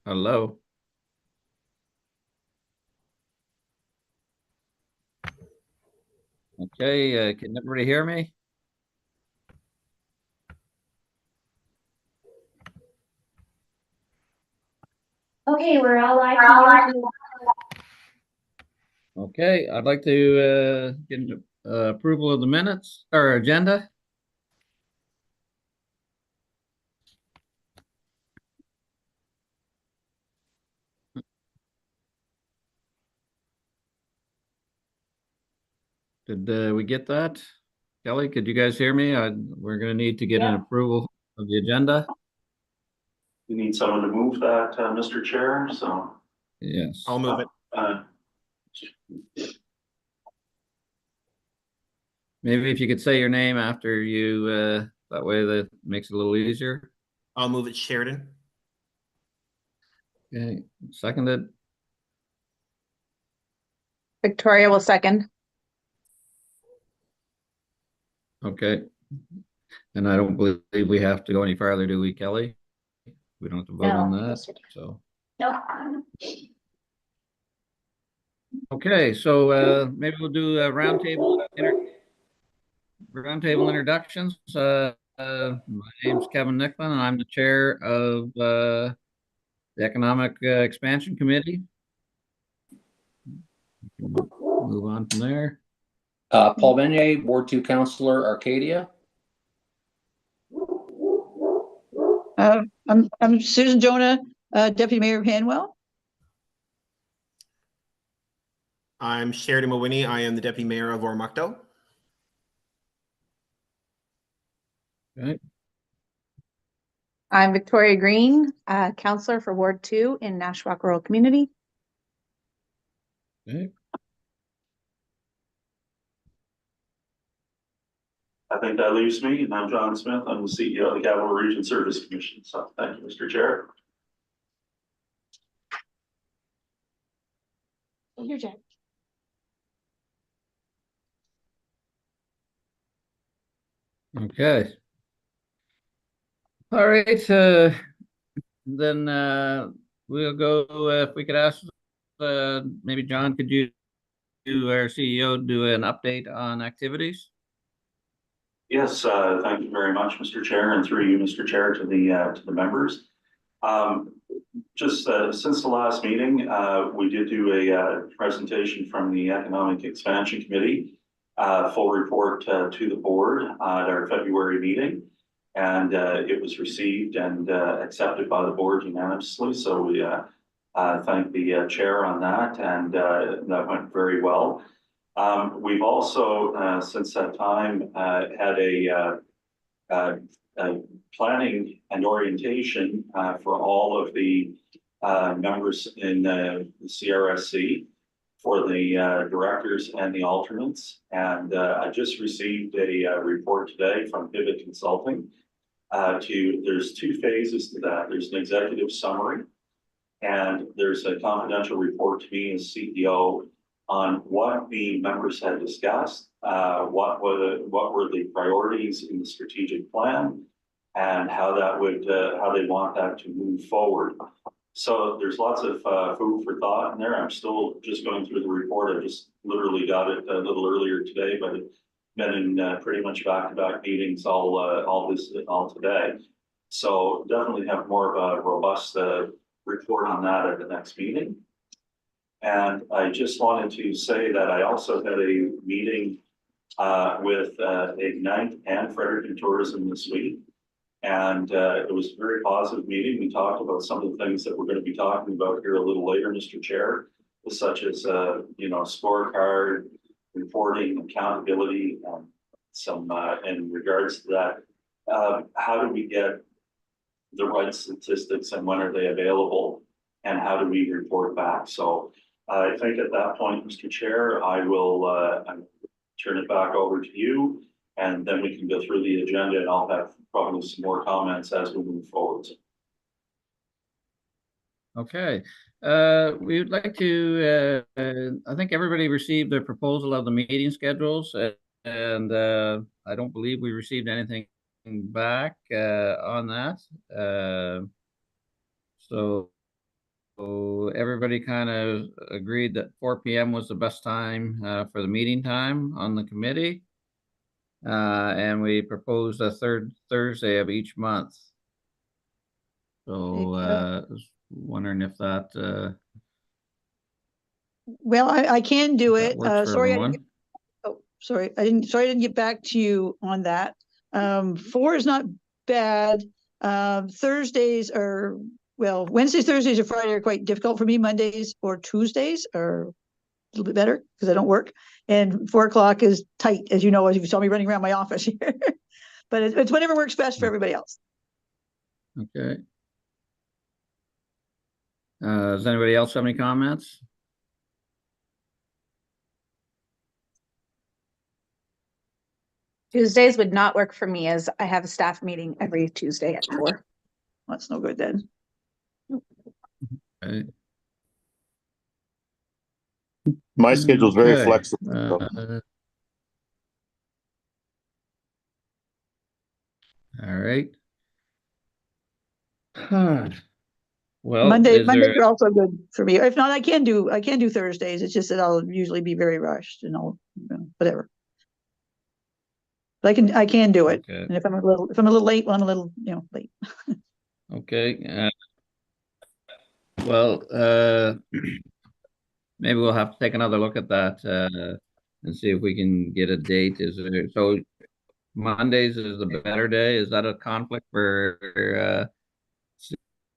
Hello. Okay, can everybody hear me? Okay, we're all live to you. Okay, I'd like to get approval of the minutes or agenda. Did we get that? Kelly, could you guys hear me? We're going to need to get an Yeah. approval of the agenda. We need someone to move that, Mr. Chair, so. Yes. I'll move it. uh, Maybe if you could say your name after you, that way that makes it a little easier. I'll move it, Sheridan. Okay, seconded. Victoria will second. Okay. And I don't believe we have to go any farther, do we, Kelly? We don't have to vote on No. that, so. Nope. Okay, so maybe we'll do a roundtable introductions. My name's Kevin Nicklin, and I'm the chair of the Economic Expansion Committee. Move on from there. Paul Beignet, Ward 2 Councillor, Arcadia. I'm Susan Jonah, Deputy Mayor of Hanwell. I'm Sheridan Mawhinney. I am the Deputy Mayor of Oromocto. Okay, I'm Victoria Green, Counselor for Ward 2 in Nashwauk Rural Community. okay. I think that leaves me, and I'm John Smith. I'm the CEO of the Capital Region Service Commission. So thank you, Mr. Chair. Your turn. Okay. All right, then we'll go, if we could ask, maybe John, could you, our CEO, do an update on activities? Yes, thank you very much, Mr. Chair, and through you, Mr. Chair, to the members. Just since the last meeting, we did do a presentation from the Economic Expansion Committee, full report to the board at our February meeting, and it was received and accepted by the board unanimously. So we thank the chair on that, and that went very well. We've also, since that time, had a planning and orientation for all of the members in the CRSC, for the directors and the alternates. And I just received a report today from Pivot Consulting. There's two phases to that. There's an executive summary, and there's a confidential report to me as CEO on what the members had discussed, what were the priorities in the strategic plan, and how they want that to move forward. So there's lots of food for thought in there. I'm still just going through the report. I just literally got it a little earlier today, but it's been in pretty much back-to-back meetings all today. So definitely have more of a robust report on that at the next meeting. And I just wanted to say that I also had a meeting with Ignite and Fredericton Tourism this week. And it was a very positive meeting. We talked about some of the things that we're going to be talking about here a little later, Mr. Chair, such as, scorecard, reporting, accountability, some in regards to that. How do we get the right statistics and when are they available? And how do we report back? So I think at that point, Mr. Chair, I will turn it back over to you, and then we can go through the agenda, and I'll have probably some more comments as we move forward. Okay, we would like to, I think everybody received the proposal of the meeting schedules, and I don't believe we received anything back on that. So everybody kind of agreed that 4 PM was the best time for the meeting time on the committee. And we proposed a third Thursday of each month. So I was wondering if that Well, I can do that it. works for Sorry, everyone. sorry, I didn't get back to you on that. 4 is not bad. Thursdays are, well, Wednesdays, Thursdays, or Friday are quite difficult for me. Mondays or Tuesdays are a little bit better because I don't work. And 4 o'clock is tight, as you know, as you saw me running around my office here. But it's whatever works best for everybody else. Okay. Does anybody else have any comments? Tuesdays would not work for me as I have a staff meeting every Tuesday at 4. That's no good then. Okay. My schedule's very Okay, flexible. All right. Well, Mondays is there, are also good for me. If not, I can do Thursdays. It's just that I'll usually be very rushed and I'll, whatever. But I can do it. okay, And if I'm a little late, well, I'm a little, late. okay. Well, maybe we'll have to take another look at that and see if we can get a date. Is there, so Mondays is the better day? Is that a conflict for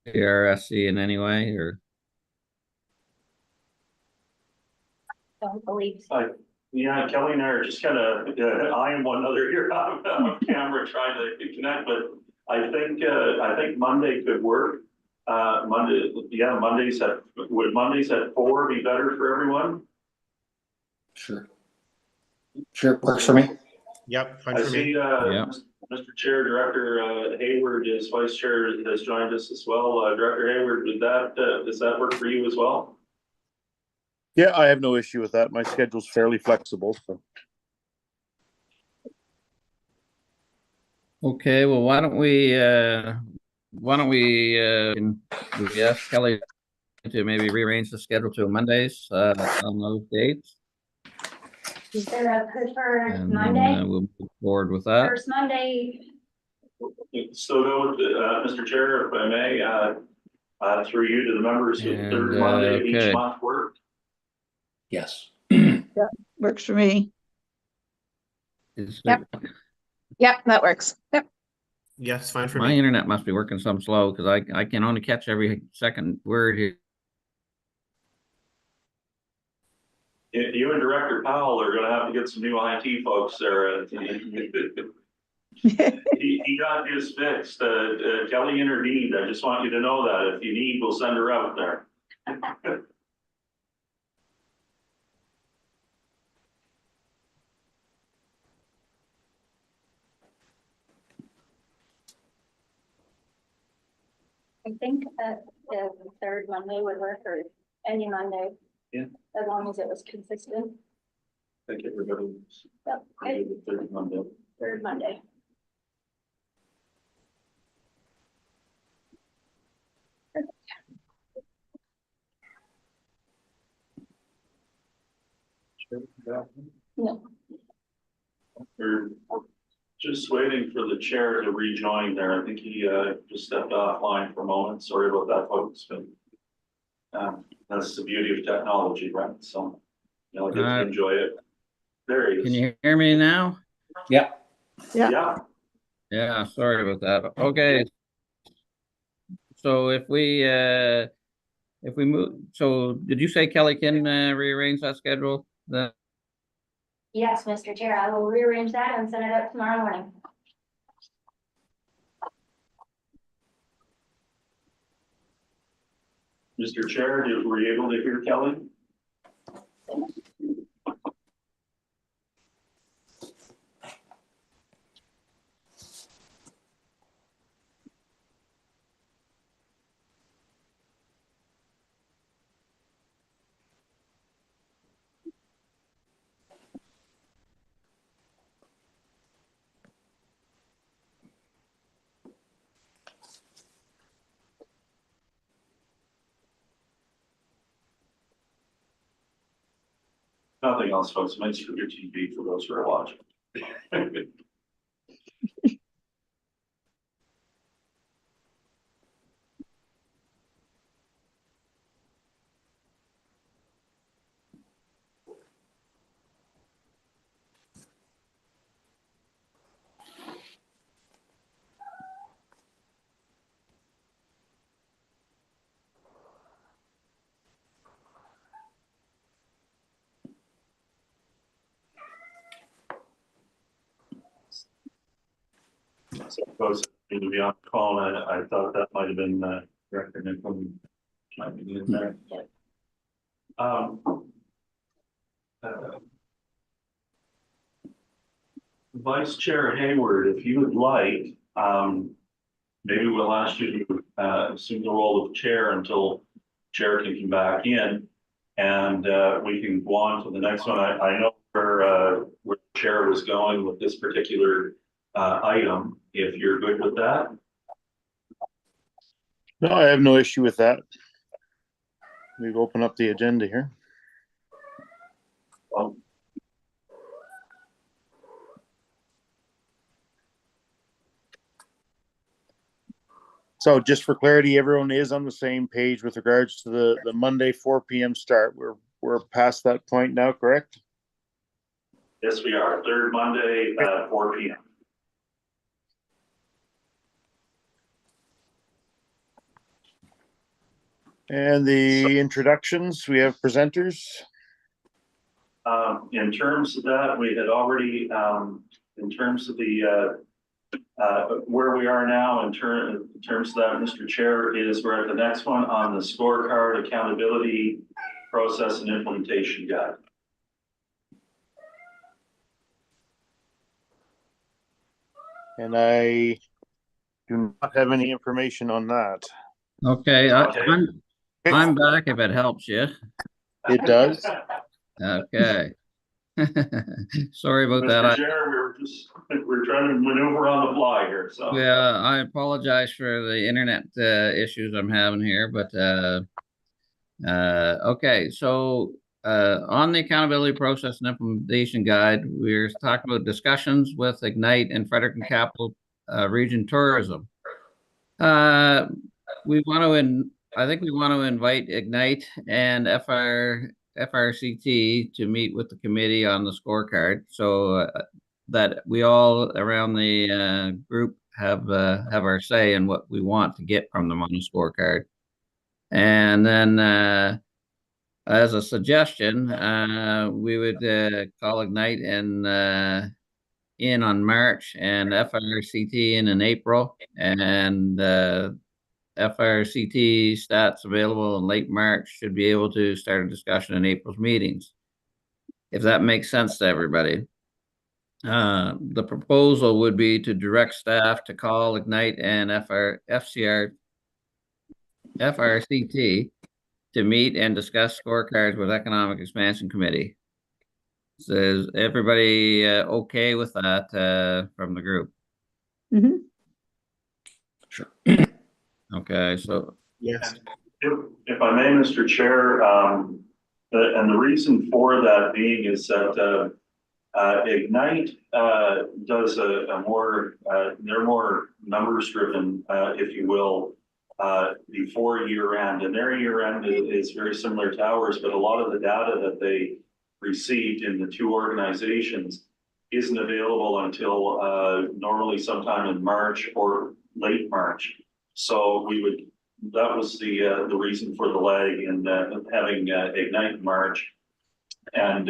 CRSC in any way, or? Don't believe so. Yeah, Kelly and I are just kind of eyeing one another here on camera trying to connect, but I think Monday could work. Mondays would Mondays at 4 be better for everyone? Sure. Sure, works for me. Yep, fine I for see, me. Yeah. Mr. Chair, Director Hayward is Vice Chair, has joined us as well. Director Hayward, does that work for you as well? Yeah, I have no issue with that. My schedule's fairly flexible, so. Okay, well, why don't we can we ask Kelly to maybe rearrange the schedule to Mondays on those dates, Is there a preferred and Monday? then we'll move forward with that. First Monday, So go with, Mr. Chair, if I may, through you to the members, the And, third Monday of okay. each month work. Yes. Works for me. Is Yep. there- Yep, that works. Yep. Yes, fine for My me. internet must be working some slow because I can only catch every second word here. You and Director Powell are gonna have to get some new IT folks there. He got his fixed. Kelly intervened. I just want you to know that. If you need, we'll send her out there. I think that the third Monday would work, or any Monday. Yeah. As long as it was consistent. I think everybody. Yep, okay, Third Monday. third Monday. No, We're just waiting for the chair to rejoin there. I think he just stepped offline for a moment. Sorry about that, folks, but that's the beauty of technology, right? So get to enjoy it. There he is. Can you hear me now? Yeah. Yeah, Yeah, sorry about that. Okay. So if we move, so did you say Kelly can rearrange that schedule then? yes, Mr. Chair, I will rearrange that and send it out tomorrow morning. Mr. Chair, were you able to hear Kelly? Nothing else, folks. Thanks for your TV for those who are watching. So folks need to be on the call, and I thought that might have been Director Nicholson might be in there. Uh, Vice Chair Hayward, if you would like, maybe we'll ask you to assume the role of chair until chair can come back in, and we can go on to the next one. I know where the chair was going with this particular item, if you're good with that. No, I have no issue with that. We've opened up the agenda here. Well, So just for clarity, everyone is on the same page with regards to the Monday 4 p.m. start. We're past that point now, correct? yes, we are. Third Monday, 4 p.m. And the introductions, we have presenters. In terms of that, we had already, in terms of the, where we are now in terms of that, Mr. Chair, is we're at the next one on the scorecard accountability process and implementation guide. And I do not have any information on that. Okay, Okay. I'm back if it helps you. It does. Okay. Sorry about Mr. that. Chair, we're trying to maneuver on the fly here, so. Yeah, I apologize for the internet issues I'm having here, but okay. So on the accountability process and implementation guide, we're talking about discussions with Ignite and Fredericton Capital Region Tourism. We want to, I think we want to invite Ignite and FRCT to meet with the committee on the scorecard, so that we all around the group have our say in what we want to get from them on the scorecard. And then as a suggestion, we would call Ignite and in on March and FRCT in April, and FRCT stats available in late March should be able to start a discussion in April's meetings, if that makes sense to everybody. The proposal would be to direct staff to call Ignite and FRCT to meet and discuss scorecards with Economic Expansion Committee. So is everybody okay with that from the group? Mhm. Sure. Okay, so Yes. If I may, Mr. Chair, and the reason for that being is that Ignite does a more, they're more numbers driven, if you will, before year end, and their year end is very similar to ours, but a lot of the data that they received in the two organizations isn't available until normally sometime in March or late March. So that was the reason for the lag in having Ignite in March and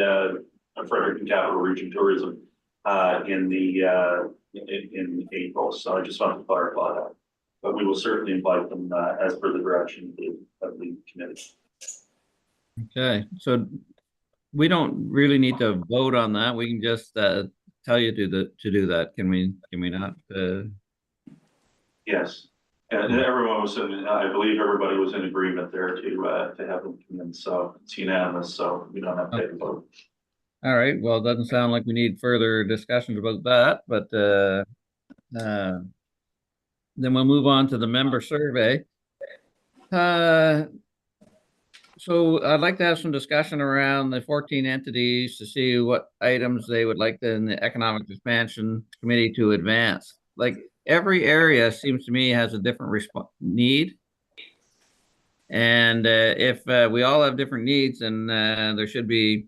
Fredericton Capital Region Tourism in April. So I just wanted to clarify that. But we will certainly invite them as per the direction of the committee. okay, so we don't really need to vote on that. We can just tell you to do that. Can we not? Yes, and everyone was I believe everybody was in agreement there to have them come in. So it's unanimous. So we don't have to take a vote. All right. Well, it doesn't sound like we need further discussions about that, but then we'll move on to the member survey. So I'd like to have some discussion around the 14 entities to see what items they would like in the Economic Expansion Committee to advance. Like every area seems to me has a different need. And if we all have different needs, then there should be,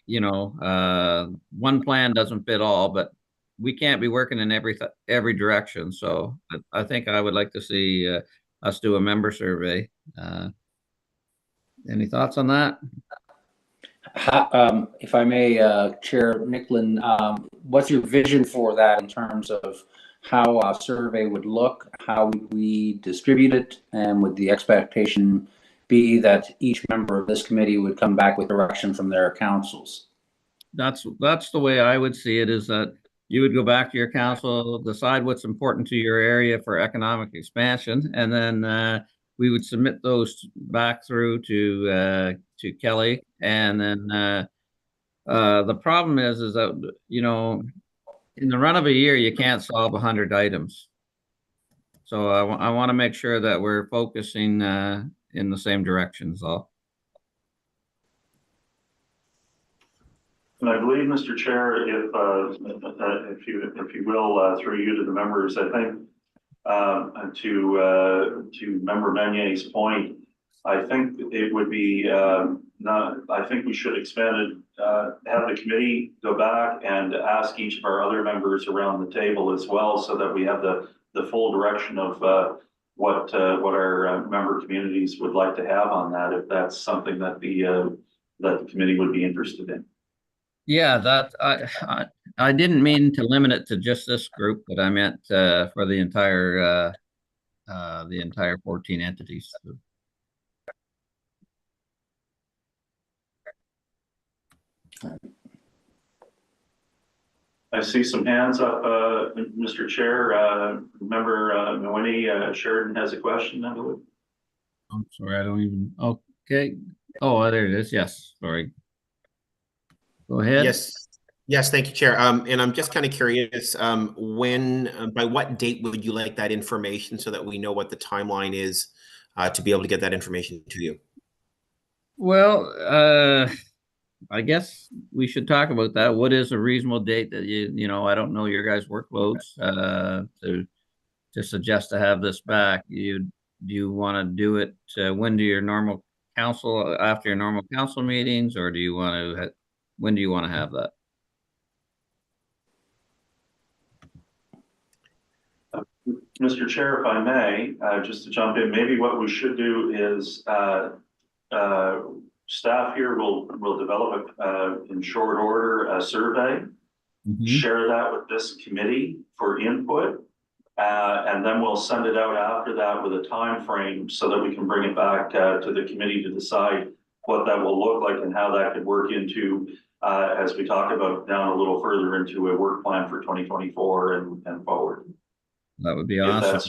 one plan doesn't fit all, but we can't be working in every direction. So I think I would like to see us do a member survey. Any thoughts on that? If I may, Chair Nicklin, what's your vision for that in terms of how a survey would look? How would we distribute it? And would the expectation be that each member of this committee would come back with direction from their councils? That's the way I would see it, is that you would go back to your council, decide what's important to your area for economic expansion, and then we would submit those back through to Kelly. And then the problem is that, in the run of a year, you can't solve 100 items. So I want to make sure that we're focusing in the same directions all. And I believe, Mr. Chair, if you will, through you to the members, I think to Member Menyer's point, I think it would be I think we should expand it, have the committee go back and ask each of our other members around the table as well, so that we have the full direction of what our member communities would like to have on that, if that's something that the committee would be interested in. Yeah, that I didn't mean to limit it to just this group, but I meant for the entire 14 entities. I see some hands up, Mr. Chair. Member Mawhinney, Sheridan has a question, I believe. I'm sorry, I don't even. Okay. Oh, there it is. Yes. Sorry. Go ahead. Yes, thank you, Chair. And I'm just kind of curious, by what date would you like that information so that we know what the timeline is to be able to get that information to you? Well, I guess we should talk about that. What is a reasonable date that I don't know your guys' workloads to suggest to have this back. Do you want to do it when do your normal council, after your normal council meetings, or do you want to when do you want to have that? Mr. Chair, if I may, just to jump in, maybe what we should do is staff here will develop in short order a survey, share that with this committee for input, and then we'll send it out after that with a time frame so that we can bring it back to the committee to decide what that will look like and how that could work into, as we talk about down a little further, into a work plan for 2024 and forward. That would be awesome.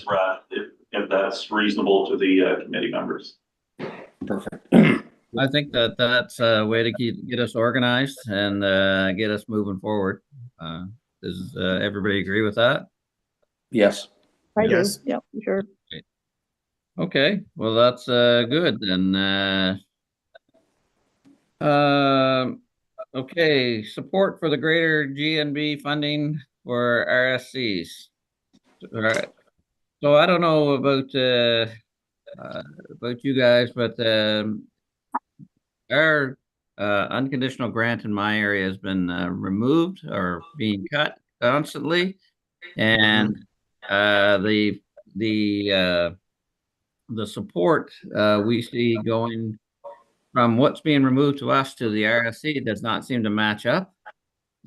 If that's reasonable to the committee members. Perfect. I think that's a way to get us organized and get us moving forward. Does everybody agree with that? Yes. I do. Yes. Yeah, sure. Okay, well, that's good then. Okay, support for the greater GNB funding for RSCs. All right. So I don't know about you guys, but our unconditional grant in my area has been removed or being cut constantly, and the support we see going from what's being removed to us to the RSC does not seem to match up.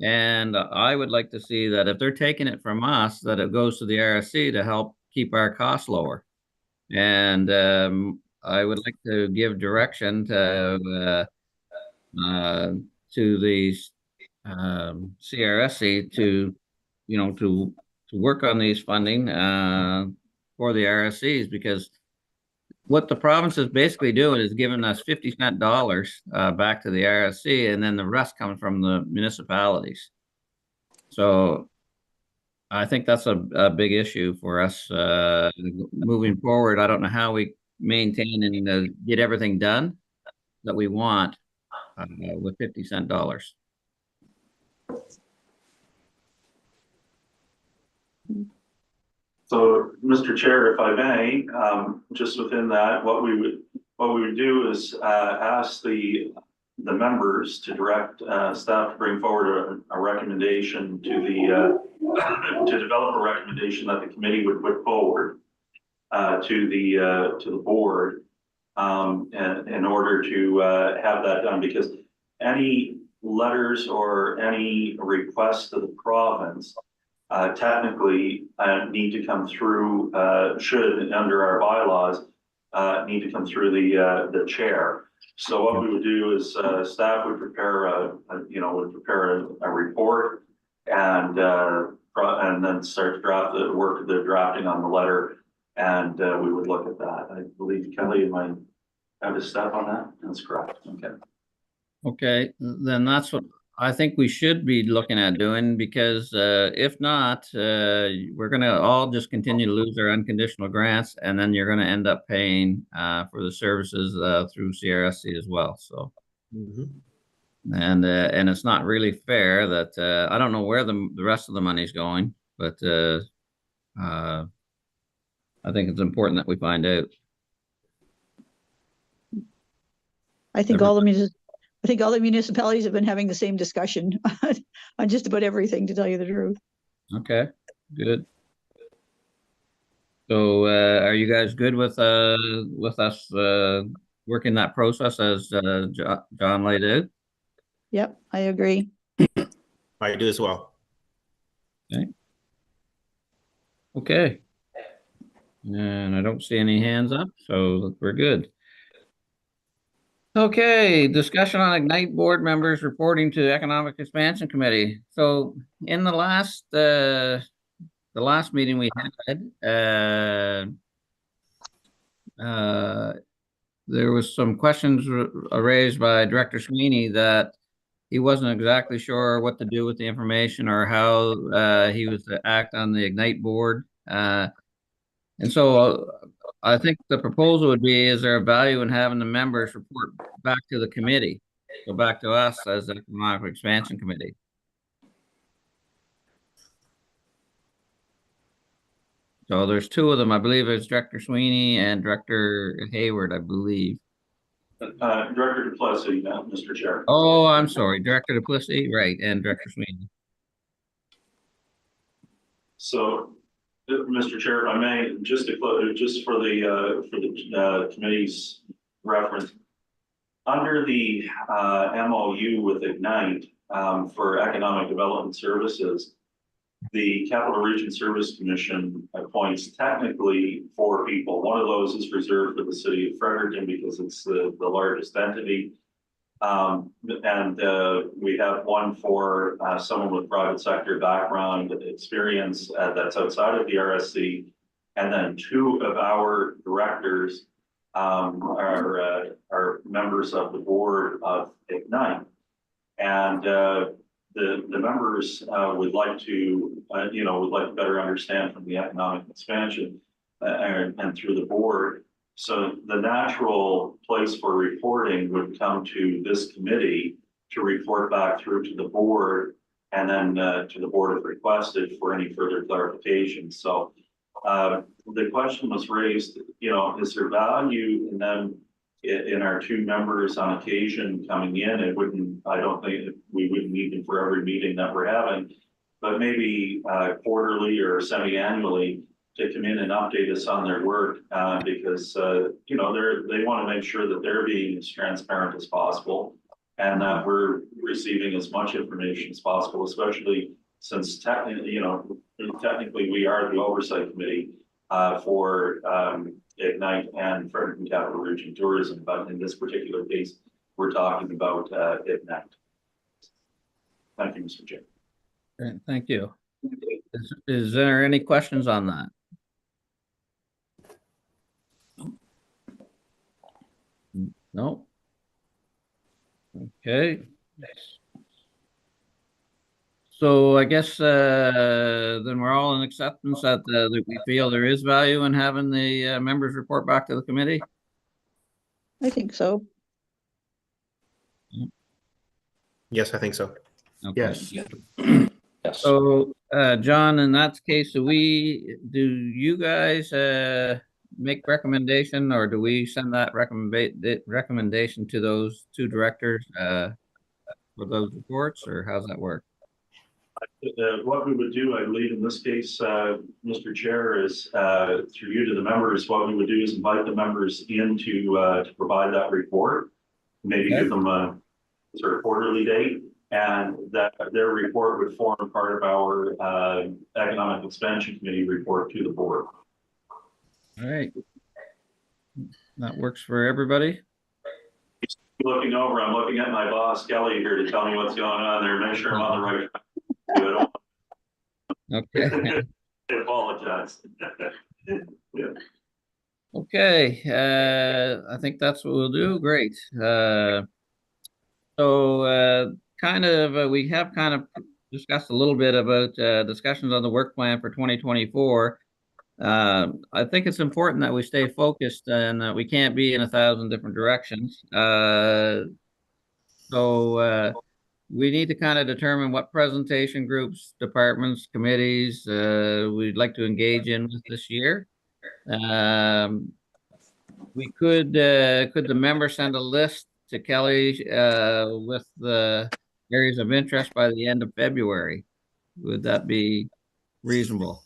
And I would like to see that if they're taking it from us, that it goes to the RSC to help keep our costs lower. And I would like to give direction to the CRSC to work on these funding for the RSCs, because what the province is basically doing is giving us 50-cent dollars back to the RSC, and then the rest comes from the municipalities. So I think that's a big issue for us moving forward. I don't know how we maintain and get everything done, that we want with 50-cent dollars. So, Mr. Chair, if I may, just within that, what we would do is ask the members to direct staff to bring forward a recommendation to the to develop a recommendation that the committee would put forward to the board in order to have that done, because any letters or any requests to the province technically need to come through, should under our bylaws need to come through the chair. So what we would do is staff would prepare a report and then start to draft the work of the drafting on the letter, and we would look at that. I believe Kelly, you might have a step on that. That's correct. Okay. Okay, then that's what I think we should be looking at doing, because if not, we're going to all just continue to lose our unconditional grants, and then you're going to end up paying for the services through CRSC as well. So, and it's not really fair that I don't know where the rest of the money's going, but I think it's important that we find out. I think all the municipalities have been having the same discussion on just about everything, to tell you the truth. Okay, good. So, are you guys good with us working that process as John laid out? Yep, I agree. I do as well. Okay. Okay. And I don't see any hands up, so we're good. Okay, discussion on Ignite board members reporting to Economic Expansion Committee. So in the last meeting we had, there was some questions raised by Director Sweeney that he wasn't exactly sure what to do with the information or how he was to act on the Ignite board. And so I think the proposal would be, is there a value in having the members report back to the committee, go back to us as the Economic Expansion Committee? So there's two of them. I believe it's Director Sweeney and Director Hayward, I believe. Director Duplessis, Mr. Chair. Oh, I'm sorry. Director Duplessis, right, and Director Sweeney. So, Mr. Chair, if I may, just for the committee's reference, under the MOU with Ignite for Economic Development Services, the Capital Region Service Commission appoints technically 4 people. One of those is reserved for the city of Fredericton because it's the largest entity. And we have one for someone with private sector background experience that's outside of the RSC. And then 2 of our directors are members of the board of Ignite. And the members would like to better understand from the economic expansion and through the board. So the natural place for reporting would come to this committee to report back through to the board, and then to the board if requested for any further clarification. So the question was raised, is there value in them, in our 2 members on occasion coming in? I don't think we wouldn't need them for every meeting that we're having, but maybe quarterly or semi-annually to come in and update us on their work, because they want to make sure that they're being as transparent as possible and that we're receiving as much information as possible, especially since technically we are the oversight committee for Ignite and Fredericton Capital Region Tourism, but in this particular case, we're talking about Ignite. Thank you, Mr. Chair. Great, thank you. Is there any questions on that? No. Okay. So I guess then we're all in acceptance that we feel there is value in having the members report back to the committee. I think so. Yes, I think so. Okay. Yes. Yes. So, John, in that case, do you guys make recommendation, or do we send that recommendation to those two directors for those reports, or how's that work? What we would do, I believe in this case, Mr. Chair, is through you to the members, what we would do is invite the members in to provide that report. Maybe Okay. give them a sort of quarterly date, and that their report would form part of our Economic Expansion Committee report to the board. All right. That works for everybody? Looking over, I'm looking at my boss, Kelly, here to tell me what's going on there, make sure I'm on the right track. Okay. I apologize. Yeah. Okay, I think that's what we'll do. Great. We have kind of discussed a little bit about discussions on the work plan for 2024. I think it's important that we stay focused and that we can't be in 1,000 different directions. We need to kind of determine what presentation groups, departments, committees we'd like to engage in with this year. We could the member send a list to Kelly with the areas of interest by the end of February? Would that be reasonable?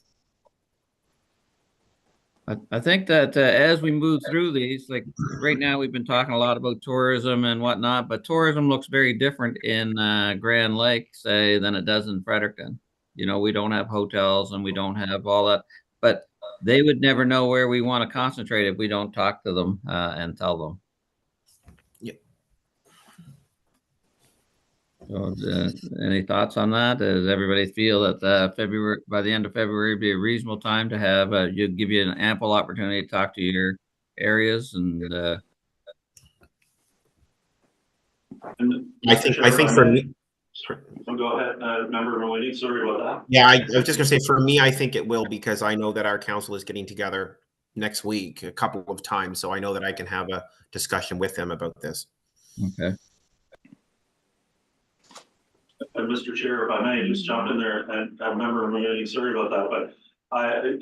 I think that as we move through these, like right now, we've been talking a lot about tourism and whatnot, but tourism looks very different in Grand Lake, say, than it does in Fredericton. You know, we don't have hotels and we don't have all that, but they would never know where we want to concentrate if we don't talk to them and tell them. Yeah. So, any thoughts on that? Does everybody feel that February, by the end of February, would be a reasonable time to have give you an ample opportunity to talk to your areas and? I think for me. Sorry. Go ahead, member Maloney. Sorry about that. Yeah, I was just gonna say for me, I think it will, because I know that our council is getting together next week a couple of times, so I know that I can have a discussion with them about this. Okay. And Mr. Chair, if I may just jump in there, and I remember Maloney, sorry about that, but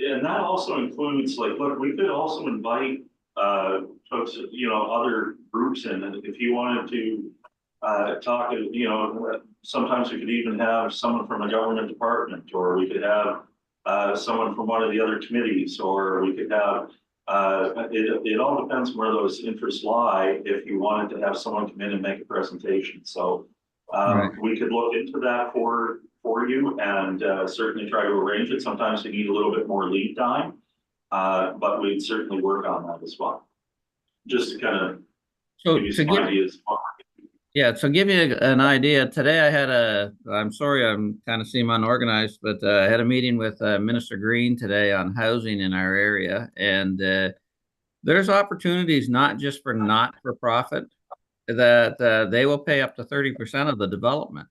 and that also includes, like, look, we could also invite folks, you know, other groups in, and if you wanted to talk, you know, sometimes we could even have someone from a government department, or we could have someone from one of the other committees, or we could have, it all depends where those interests lie, if you wanted to have someone come in and make a presentation. So Right. we could look into that for you, and certainly try to arrange it. Sometimes we need a little bit more lead time, but we'd certainly work on that as well. Just to kind of give you some ideas. Yeah, so give you an idea. Today I had I'm sorry, I'm kind of seem unorganized, but I had a meeting with Minister Green today on housing in our area. And there's opportunities not just for not-for-profit, that they will pay up to 30% of the development,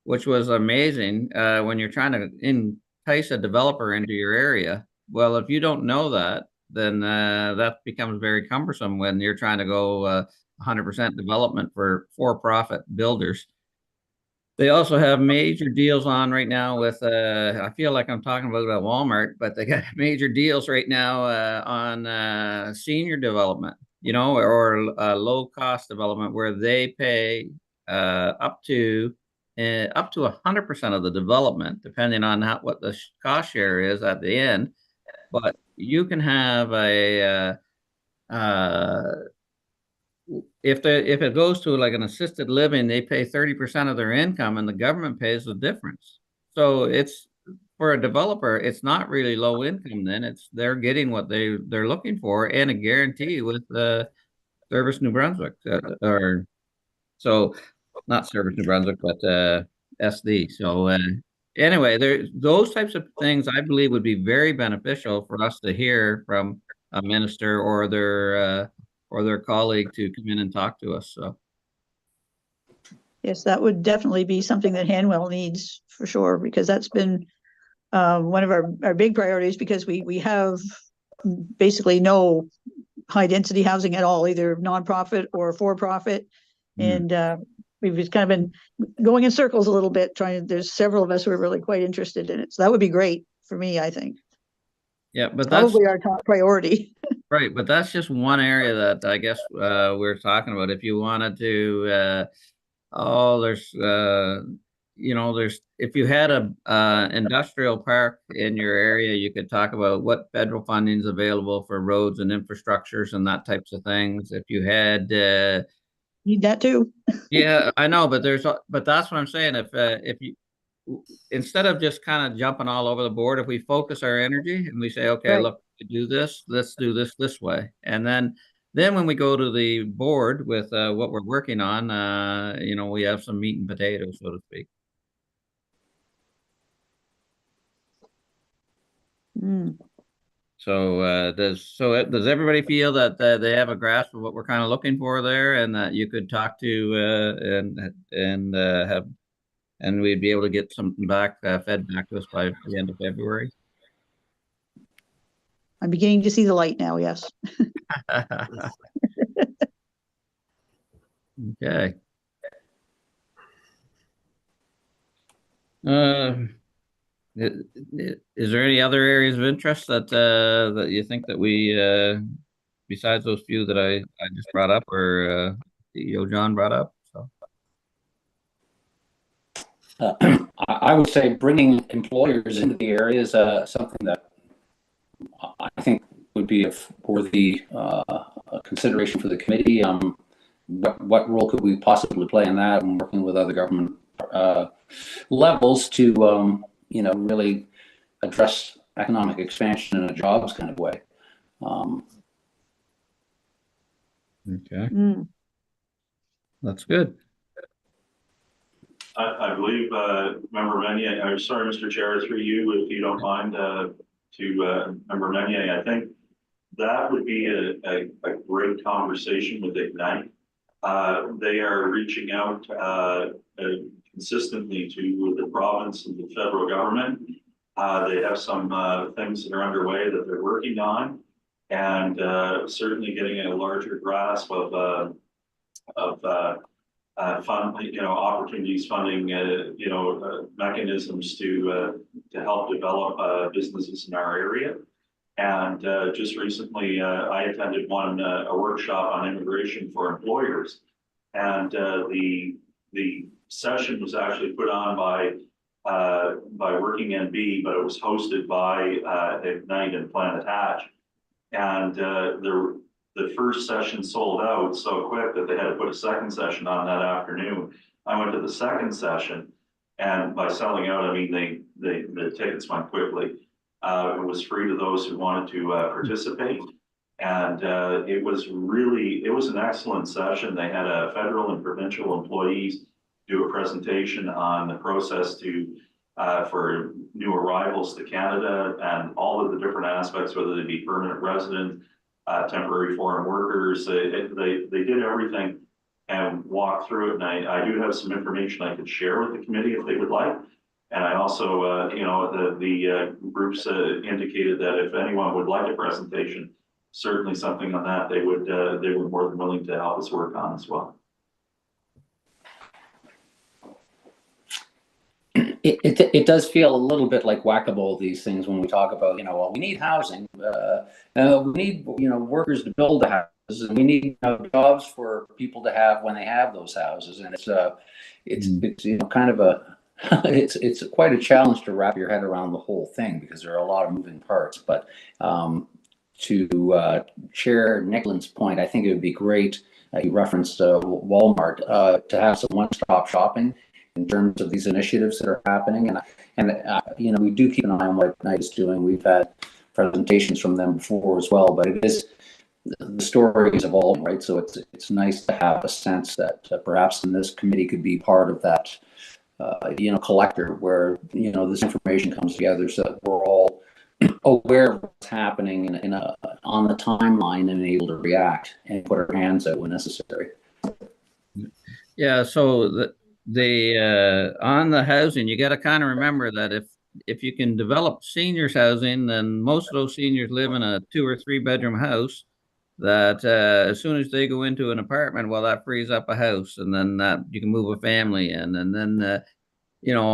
which was amazing when you're trying to entice a developer into your area. Well, if you don't know that, then that becomes very cumbersome when you're trying to go 100% development for-profit builders. They also have major deals on right now with, I feel like I'm talking about Walmart, but they got major deals right now on senior development, you know, or low cost development, where they pay up to 100% of the development, depending on what the cost share is at the end. But you can have if it goes to like an assisted living, they pay 30% of their income, and the government pays the difference. So it's, for a developer, it's not really low income. Then they're getting what they're looking for, and a guarantee with Service New Brunswick, or so not Service New Brunswick, but SD. So anyway, those types of things I believe would be very beneficial for us to hear from a minister or their colleague to come in and talk to us. So Yes, that would definitely be something that Hanwell needs for sure, because that's been one of our big priorities, because we have basically no high density housing at all, either nonprofit or for profit. And we've just kind of been going in circles a little bit, there's several of us who are really quite interested in it. So that would be great for me, I think. Yeah, but that's Probably our top priority. right. But that's just one area that I guess we're talking about. If you wanted to, there's there's if you had a industrial park in your area, you could talk about what federal funding is available for roads and infrastructures and that types of things. If you had Need that too. yeah, I know, but but that's what I'm saying. If you instead of just kind of jumping all over the board, if we focus our energy and we say, okay, Right. look, we do this, let's do this way, and then when we go to the board with what we're working on, we have some meat and potatoes, so to speak. Mm. So does everybody feel that they have a grasp of what we're kind of looking for there, and that you could talk to and we'd be able to get something back fed back to us by the end of February? I'm beginning to see the light now, yes. Okay. Is there any other areas of interest that you think that we besides those few that I just brought up, or CEO John brought up? So I would say bringing employers into the area is something that I think would be a worthy consideration for the committee. What role could we possibly play in that, and working with other government levels to really address economic expansion in a jobs kind of way. okay, Mm. that's good. I believe, Member Menier, I'm sorry, Mr. Chair, through you, if you don't mind, to Member Menier, I think that would be a great conversation with Ignite. They are reaching out consistently to the province and the federal government. They have some things that are underway that they're working on, and certainly getting a larger grasp of opportunities, funding, mechanisms to help develop businesses in our area. And just recently, I attended a workshop on immigration for employers, and the session was actually put on by Working NB, but it was hosted by Ignite and Planet Hatch. And the first session sold out so quick that they had to put a second session on that afternoon. I went to the second session, and by selling out, I mean the tickets went quickly. It was free to those who wanted to participate, and it was an excellent session. They had federal and provincial employees do a presentation on the process for new arrivals to Canada and all of the different aspects, whether they be permanent resident, temporary foreign workers. They did everything and walked through it. And I do have some information I could share with the committee if they would like. And I also, the groups indicated that if anyone would like a presentation, certainly something on that they were more than willing to help us work on as well. It does feel a little bit like whack-a-mole, these things, when we talk about, well, we need housing, we need, workers to build the houses, and we need jobs for people to have when they have those houses. And it's kind of it's quite a challenge to wrap your head around the whole thing, because there are a lot of moving parts. But to Chair Nicklin's point, I think it would be great. He referenced Walmart, to have some one-stop shopping in terms of these initiatives that are happening. And we do keep an eye on what Ignite is doing. We've had presentations from them before as well, but the story is evolving, right? So it's nice to have a sense that perhaps in this committee could be part of that, collector, where, this information comes together so that we're all aware of what's happening on the timeline and able to react and put our hands out when necessary. Yeah, so on the housing, you got to kind of remember that if you can develop seniors housing, then most of those seniors live in a 2 or 3 bedroom house, that as soon as they go into an apartment, well, that frees up a house, and then that you can move a family in, and then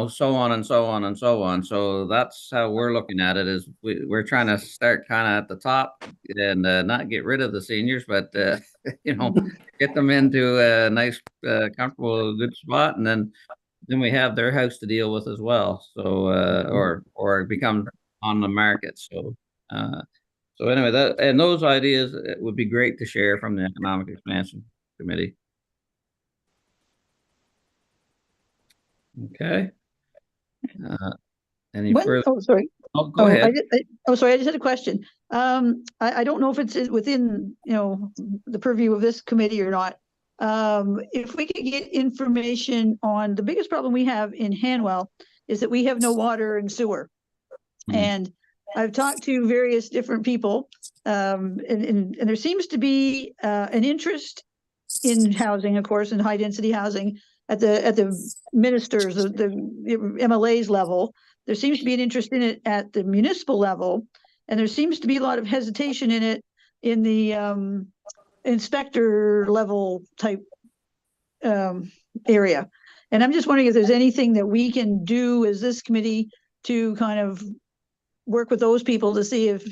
so on and so on and so on. So that's how we're looking at it. Is we're trying to start kind of at the top and not get rid of the seniors, but get them into a nice, comfortable, good spot, and then we have their house to deal with as well. So or become on the market. So anyway, those ideas would be great to share from the Economic Expansion Committee. Okay. Any further? Oh, sorry. Oh, go ahead. Sorry, I just had a question. I don't know if it's within, the purview of this committee or not. If we could get information on the biggest problem we have in Hanwell is that we have no water and sewer. And I've talked to various different people, and there seems to be an interest in housing, of course, in high density housing at the ministers, the MLA's level. There seems to be an interest in it at the municipal level, and there seems to be a lot of hesitation in it in the inspector level type area. And I'm just wondering if there's anything that we can do as this committee to kind of work with those people to see if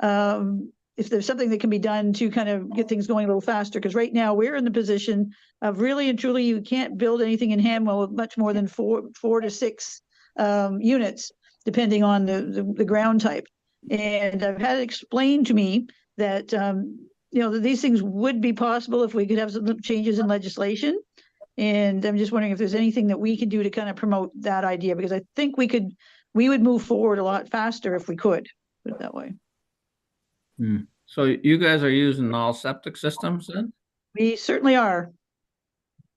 there's something that can be done to kind of get things going a little faster. Because right now we're in the position of really and truly, you can't build anything in Hanwell with much more than four to six units, depending on the ground type. And I've had it explained to me that that these things would be possible if we could have some changes in legislation. And I'm just wondering if there's anything that we can do to kind of promote that idea, because I think we would move forward a lot faster if we could, put it that way. So you guys are using all septic systems then? We certainly are.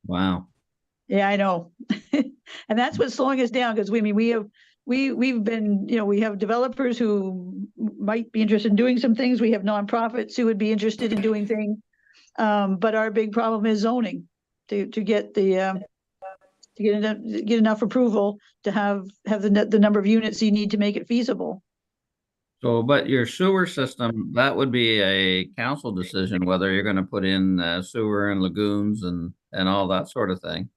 Wow. Yeah, I know. And that's what's slowing us down, because we've been, we have developers who might be interested in doing some things. We have nonprofits who would be interested in doing things. But our big problem is zoning to get get enough approval to have the number of units you need to make it feasible. So, but your sewer system, that would be a council decision, whether you're going to put in sewer and lagoons and all that sort of thing.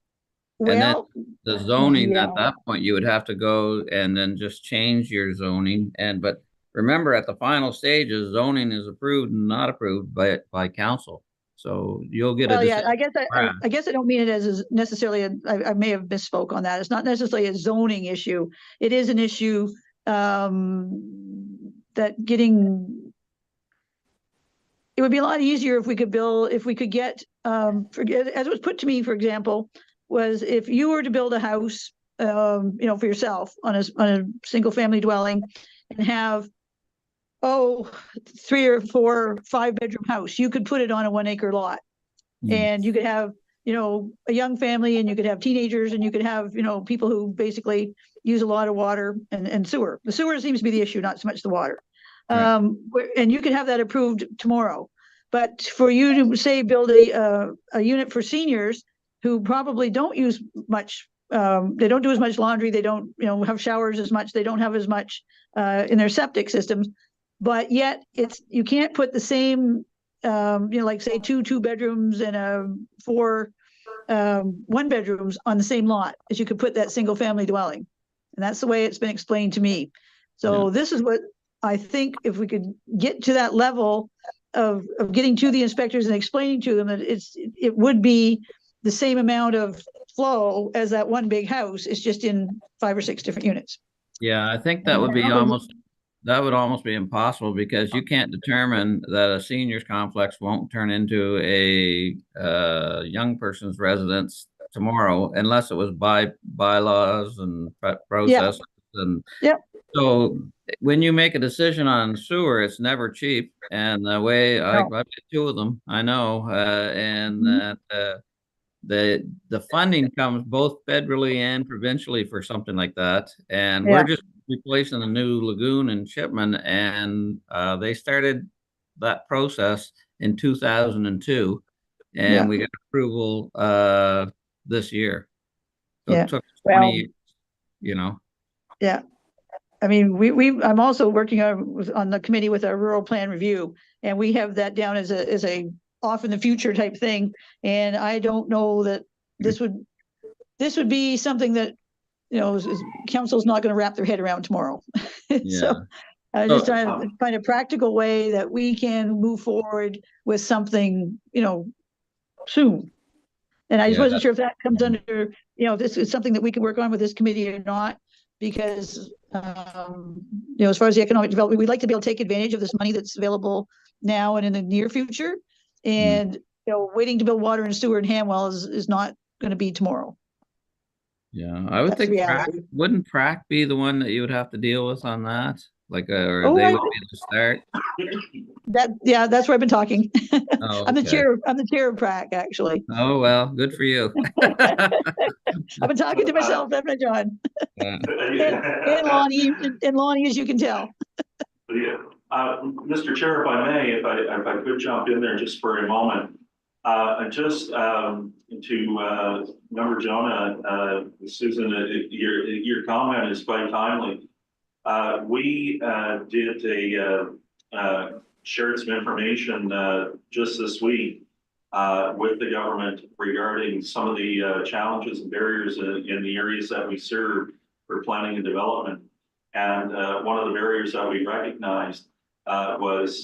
Well, and then the zoning, yeah. at that point, you would have to go and then just change your zoning. But remember, at the final stages, zoning is approved and not approved by council. So you'll get Well, a yeah, I guess I don't mean it as necessarily, I may have misspoke on that. It's not necessarily a zoning issue. It is an issue that it would be a lot easier if we could get, as it was put to me, for example, was if you were to build a house, for yourself on a single family dwelling and have, 3 or 4, 5 bedroom house, you could put it on a 1 acre lot. And you could have, a young family, and you could have teenagers, and you could have, people who basically use a lot of water and sewer. The sewer seems to be the issue, not so much the water. Right. And you could have that approved tomorrow. But for you to say build a unit for seniors who probably don't use much, they don't do as much laundry, they don't have showers as much, they don't have as much in their septic systems, but yet you can't put the same like say 2 bedrooms and 4 1 bedrooms on the same lot as you could put that single family dwelling. And that's the way it's been explained to me. So This is what I think, if we could get to that level of getting to the inspectors and explaining to them that it would be the same amount of flow as that one big house. It's just in 5 or 6 different units. Yeah, I think that would be almost be impossible, because you can't determine that a seniors complex won't turn into a young person's residence tomorrow unless it was by bylaws and process. So when you make a decision on sewer, it's never cheap. And the way I've got 2 of them, I know, and that the funding comes both federally and provincially for something like that. And we're just replacing a new lagoon in Shipman, and they started that process in 2002, and we got approval this year. So it took 20 years, Yeah. I mean, I'm also working on the committee with our rural plan review, and we have that down as a off in the future type thing. And I don't know that this would be something that, you know, council's not going to wrap their head around tomorrow. So I'm just trying to find a practical way that we can move forward with something, you know, soon. And I just wasn't sure if that comes under, you know, if this is something that we can work on with this committee or not, because, you know, as far as the economic development, we'd like to be able to take advantage of this money that's available now and in the near future. And, you know, waiting to build water and sewer in Hamwell is not going to be tomorrow. Yeah, I would think wouldn't Prac be the one that you would have to deal with on that? Like, or they would be the start? That's where I've been talking. Oh, I'm the chair of Prac, actually. Oh, well, good for you. I've been talking to myself, haven't I, John? And Lonnie, as you can tell. Yeah. Mr. Chair, if I may, if I could jump in there just for a moment. Just to Member Jonah, Susan, your comment is quite timely. We did shared some information just this week with the government regarding some of the challenges and barriers in the areas that we serve for planning and development. And one of the barriers that we recognized was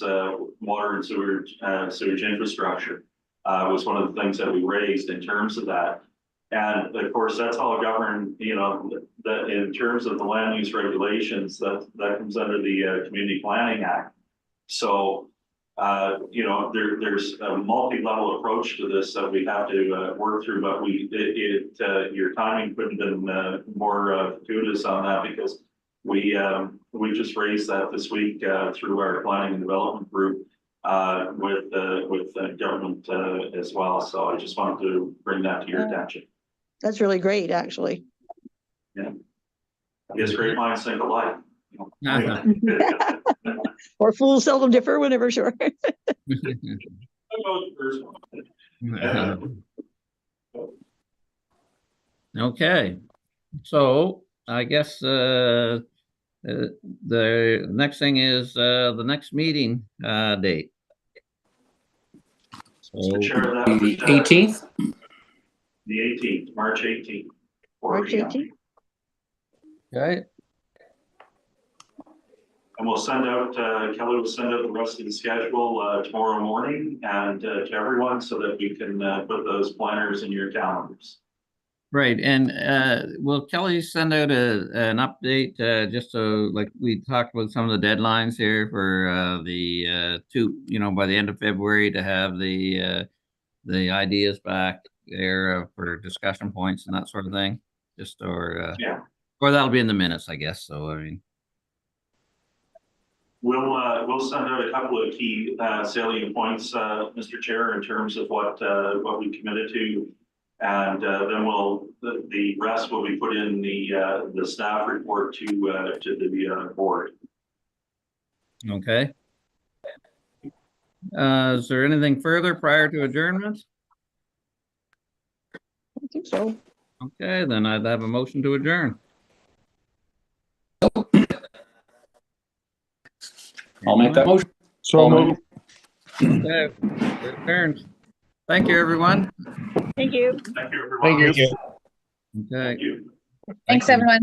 water and sewage infrastructure. Was one of the things that we raised in terms of that. And of course, that's all governed, you know, that in terms of the land use regulations, that comes under the Community Planning Act. So, you know, there's a multi-level approach to this that we have to work through, but your timing couldn't have been more fortuitous on that, because we just raised that this week through our planning and development group. With the government as well. So I just wanted to bring that to your attention. That's really great, actually. Yeah. I guess great minds think alike. Or fools seldom differ, whenever, sure. Okay. So I guess the next thing is the next meeting date. So the 18th? The 18th, March 18th. March 18th. Okay. And we'll send out, Kelly will send out the rest of the schedule tomorrow morning and to everyone, so that we can put those planners in your calendars. Right. And will Kelly send out an update just so, like, we talked about some of the deadlines here for the you know, by the end of February to have the ideas back there for discussion points and that sort of thing? Just or that'll be in the minutes, I guess. So I mean, we'll send out a couple of key salient points, Mr. Chair, in terms of what we committed to. And then the rest will be put in the staff report to the board. Okay. Is there anything further prior to adjournment? I think so. Okay, then I'd have a motion to adjourn. I'll make that motion. So moved. Okay, adjourned. Thank you, everyone. Thank you. Thank you, everyone. Thank you. Okay. Thank you. Thanks, everyone.